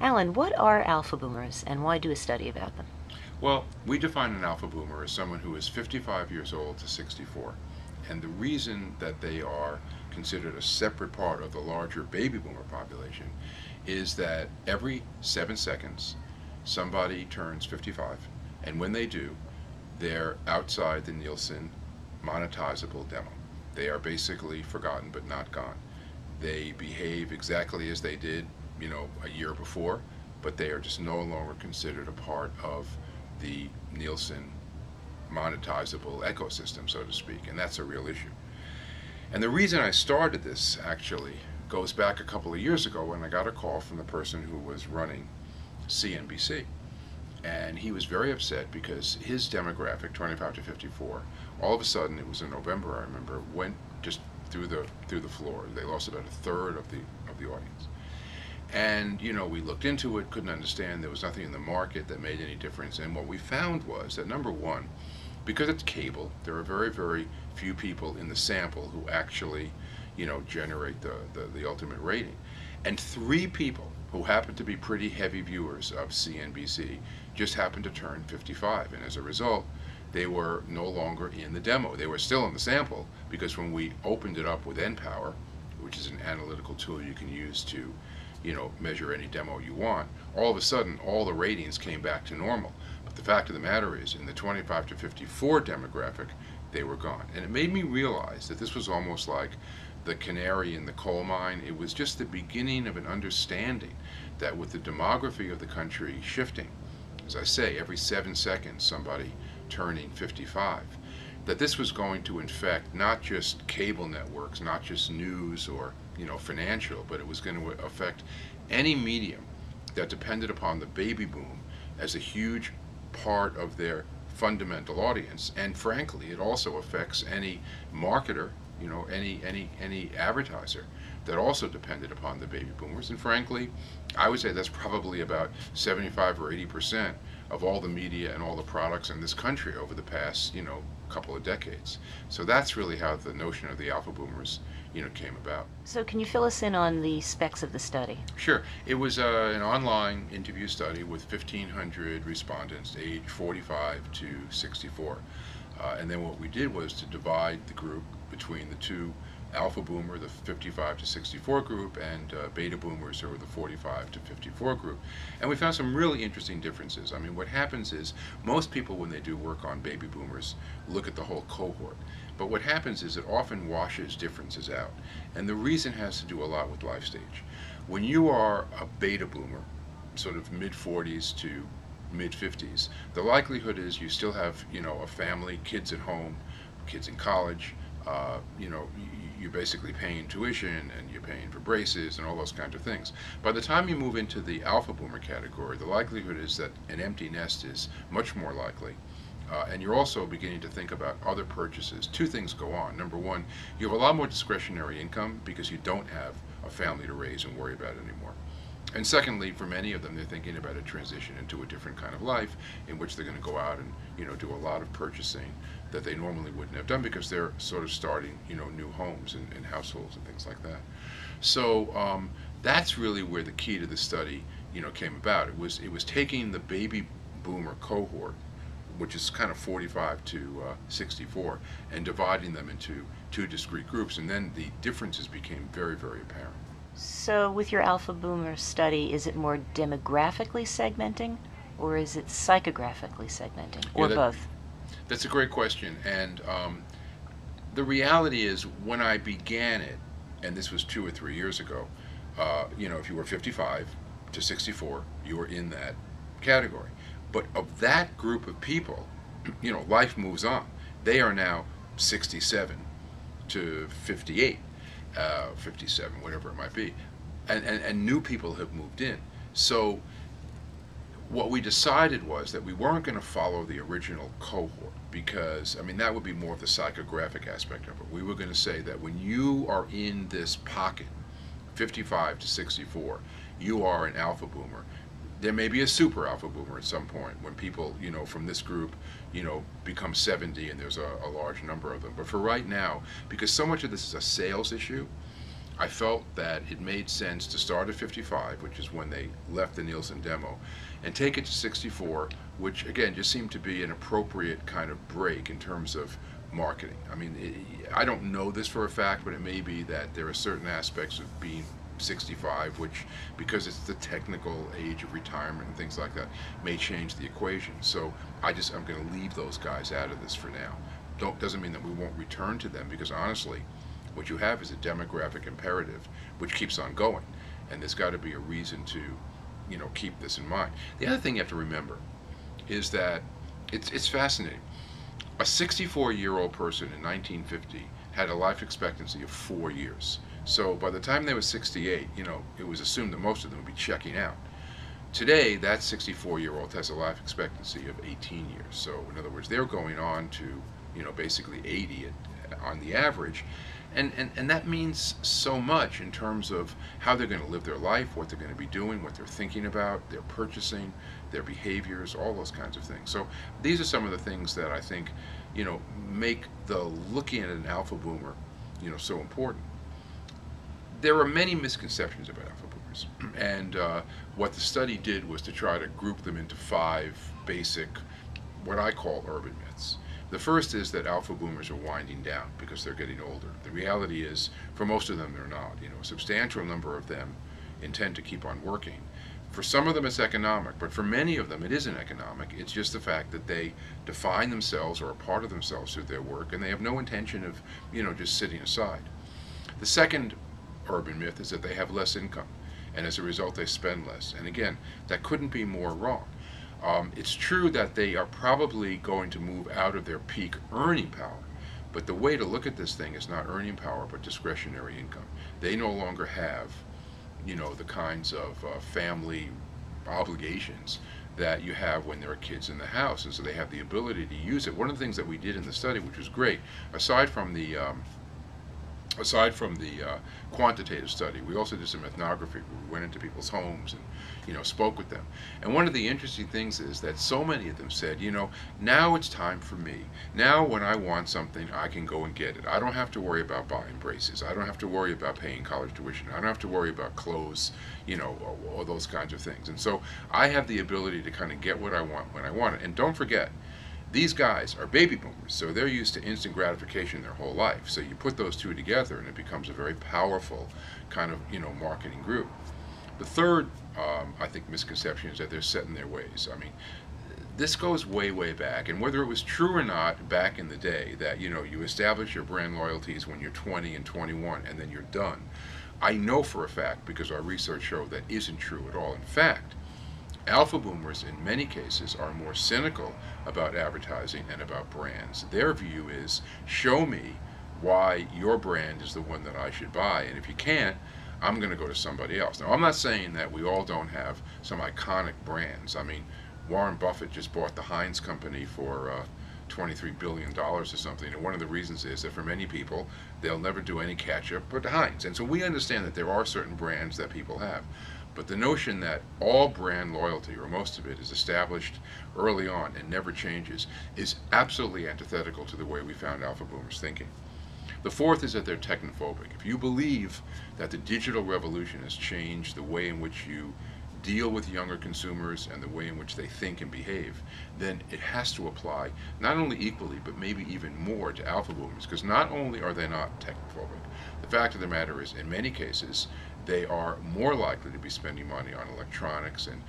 Alan, what are alpha boomers and why do a study about them? Well, we define an alpha boomer as someone who is 55 years old to 64. And the reason that they are considered a separate part of the larger baby boomer population is that every 7 seconds somebody turns 55. And when they do, they're outside the Nielsen monetizable demo. They are basically forgotten but not gone. They behave exactly as they did, a year before, but they are just no longer considered a part of the Nielsen monetizable ecosystem, so to speak, and that's a real issue. And the reason I started this actually goes back a couple of years ago when I got a call from the person who was running CNBC. And he was very upset because his demographic, 25 to 54, all of a sudden, it was in November, I remember, went just through the floor. They lost about a third of the audience. And we looked into it, couldn't understand. There was nothing in the market that made any difference. And what we found was that, number one, because it's cable, there are very, very few people in the sample who actually, generate the ultimate rating. And 3 people who happen to be pretty heavy viewers of CNBC just happened to turn 55. And as a result, they were no longer in the demo. They were still in the sample because when we opened it up with NPower, which is an analytical tool you can use to measure any demo you want, all of a sudden all the ratings came back to normal. But the fact of the matter is, in the 25 to 54 demographic, they were gone. And it made me realize that this was almost like the canary in the coal mine. It was just the beginning of an understanding that with the demography of the country shifting, as I say, every 7 seconds somebody turning 55, that this was going to infect not just cable networks, not just news or financial, but it was going to affect any medium that depended upon the baby boom as a huge part of their fundamental audience. And frankly, it also affects any marketer, any advertiser that also depended upon the baby boomers. And frankly, I would say that's probably about 75 or 80% of all the media and all the products in this country over the past, couple of decades. So that's really how the notion of the alpha boomers, came about. So can you fill us in on the specs of the study? Sure. It was an online interview study with 1,500 respondents aged 45 to 64. And then what we did was to divide the group between the two alpha boomer, the 55 to 64 group, and beta boomers, who are the 45 to 54 group. And we found some really interesting differences. I mean, what happens is most people, when they do work on baby boomers, look at the whole cohort. But what happens is it often washes differences out. And the reason has to do a lot with life stage. When you are a beta boomer, sort of mid-40s to mid-50s, the likelihood is you still have, a family, kids at home, kids in college, you're basically paying tuition and you're paying for braces and all those kinds of things. By the time you move into the alpha boomer category, the likelihood is that an empty nest is much more likely. And you're also beginning to think about other purchases. 2 things go on. Number one, you have a lot more discretionary income because you don't have a family to raise and worry about anymore. And secondly, for many of them, they're thinking about a transition into a different kind of life in which they're going to go out and do a lot of purchasing that they normally wouldn't have done because they're sort of starting new homes and households and things like that. So that's really where the key to the study came about. It was taking the baby boomer cohort, which is kind of 45 to 64, and dividing them into 2 discrete groups, and then the differences became very, very apparent. So with your alpha boomer study, is it more demographically segmenting or is it psychographically segmenting, or both? That's a great question, and the reality is when I began it, and this was 2 or 3 years ago, if you were 55 to 64, you were in that category. But of that group of people, life moves on. They are now 67 to 58, 57, whatever it might be, and new people have moved in. So what we decided was that we weren't going to follow the original cohort because, that would be more of the psychographic aspect of it. We were going to say that when you are in this pocket, 55 to 64, you are an alpha boomer. There may be a super alpha boomer at some point when people, from this group, become 70 and there's a large number of them. But for right now, because so much of this is a sales issue, I felt that it made sense to start at 55, which is when they left the Nielsen demo, and take it to 64, which again just seemed to be an appropriate kind of break in terms of marketing. I mean, I don't know this for a fact, but it may be that there are certain aspects of being 65, which, because it's the technical age of retirement and things like that, may change the equation. So I'm going to leave those guys out of this for now. Doesn't mean that we won't return to them, because honestly, what you have is a demographic imperative which keeps on going, and there's got to be a reason to, keep this in mind. The other thing you have to remember is that it's fascinating. A 64-year-old person in 1950 had a life expectancy of 4 years. So by the time they were 68, it was assumed that most of them would be checking out. Today, that 64-year-old has a life expectancy of 18 years. So in other words, they're going on to, basically 80 on the average. And that means so much in terms of how they're going to live their life, what they're going to be doing, what they're thinking about, their purchasing, their behaviors, all those kinds of things. So these are some of the things that I think, make the looking at an alpha boomer, so important. There are many misconceptions about alpha boomers, and what the study did was to try to group them into 5 basic, what I call urban myths. The first is that alpha boomers are winding down because they're getting older. The reality is, for most of them, they're not. A substantial number of them intend to keep on working. For some of them, it's economic, but for many of them, it isn't economic. It's just the fact that they define themselves or a part of themselves through their work, and they have no intention of, just sitting aside. The second urban myth is that they have less income, and as a result, they spend less. And again, that couldn't be more wrong. It's true that they are probably going to move out of their peak earning power, but the way to look at this thing is not earning power, but discretionary income. They no longer have, the kinds of family obligations that you have when there are kids in the house, and so they have the ability to use it. One of the things that we did in the study, which was great, aside from the quantitative study, we also did some ethnography where we went into people's homes and spoke with them. And one of the interesting things is that so many of them said, now it's time for me. Now when I want something, I can go and get it. I don't have to worry about buying braces. I don't have to worry about paying college tuition. I don't have to worry about clothes, all those kinds of things. And so I have the ability to kind of get what I want when I want it. And don't forget, these guys are baby boomers, so they're used to instant gratification their whole life. So you put those two together and it becomes a very powerful kind of, marketing group. The third, I think, misconception is that they're set in their ways. I mean, this goes way, way back, and whether it was true or not back in the day that, you establish your brand loyalties when you're 20 and 21 and then you're done, I know for a fact, because our research showed that isn't true at all. In fact, alpha boomers in many cases are more cynical about advertising and about brands. Their view is, show me why your brand is the one that I should buy, and if you can't, I'm going to go to somebody else. Now, I'm not saying that we all don't have some iconic brands. I mean, Warren Buffett just bought the Heinz company for $23 billion or something, and one of the reasons is that for many people, they'll never do any ketchup but Heinz. And so we understand that there are certain brands that people have. But the notion that all brand loyalty, or most of it, is established early on and never changes is absolutely antithetical to the way we found alpha boomers thinking. The fourth is that they're technophobic. If you believe that the digital revolution has changed the way in which you deal with younger consumers and the way in which they think and behave, then it has to apply not only equally, but maybe even more to alpha boomers, because not only are they not technophobic, the fact of the matter is, in many cases, they are more likely to be spending money on electronics and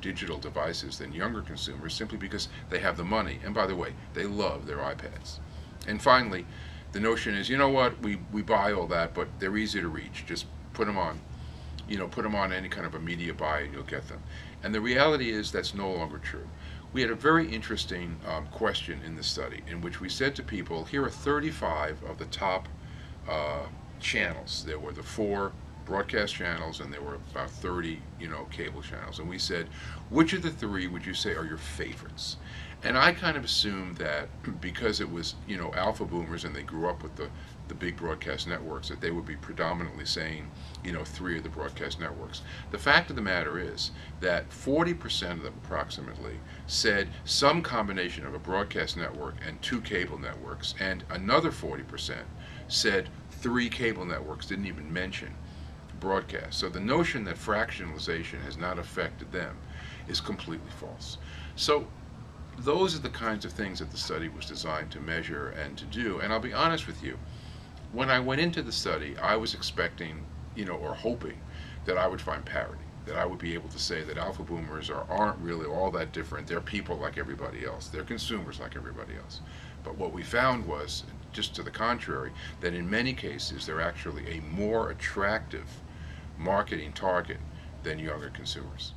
digital devices than younger consumers, simply because they have the money. And by the way, they love their iPads. And finally, the notion is, we buy all that, but they're easy to reach. Just put them on, put them on any kind of a media buy and you'll get them. And the reality is that's no longer true. We had a very interesting question in the study in which we said to people, here are 35 of the top channels. There were the 4 broadcast channels and there were about 30, cable channels. And we said, which of the 3 would you say are your favorites? And I kind of assumed that because it was, alpha boomers and they grew up with the big broadcast networks, that they would be predominantly saying, 3 of the broadcast networks. The fact of the matter is that 40% of them approximately said some combination of a broadcast network and 2 cable networks, and another 40% said 3 cable networks, didn't even mention broadcast. So the notion that fractionalization has not affected them is completely false. So those are the kinds of things that the study was designed to measure and to do. And I'll be honest with you, when I went into the study, I was expecting, or hoping that I would find parity, that I would be able to say that alpha boomers aren't really all that different. They're people like everybody else. They're consumers like everybody else. But what we found was, just to the contrary, that in many cases they're actually a more attractive marketing target than younger consumers.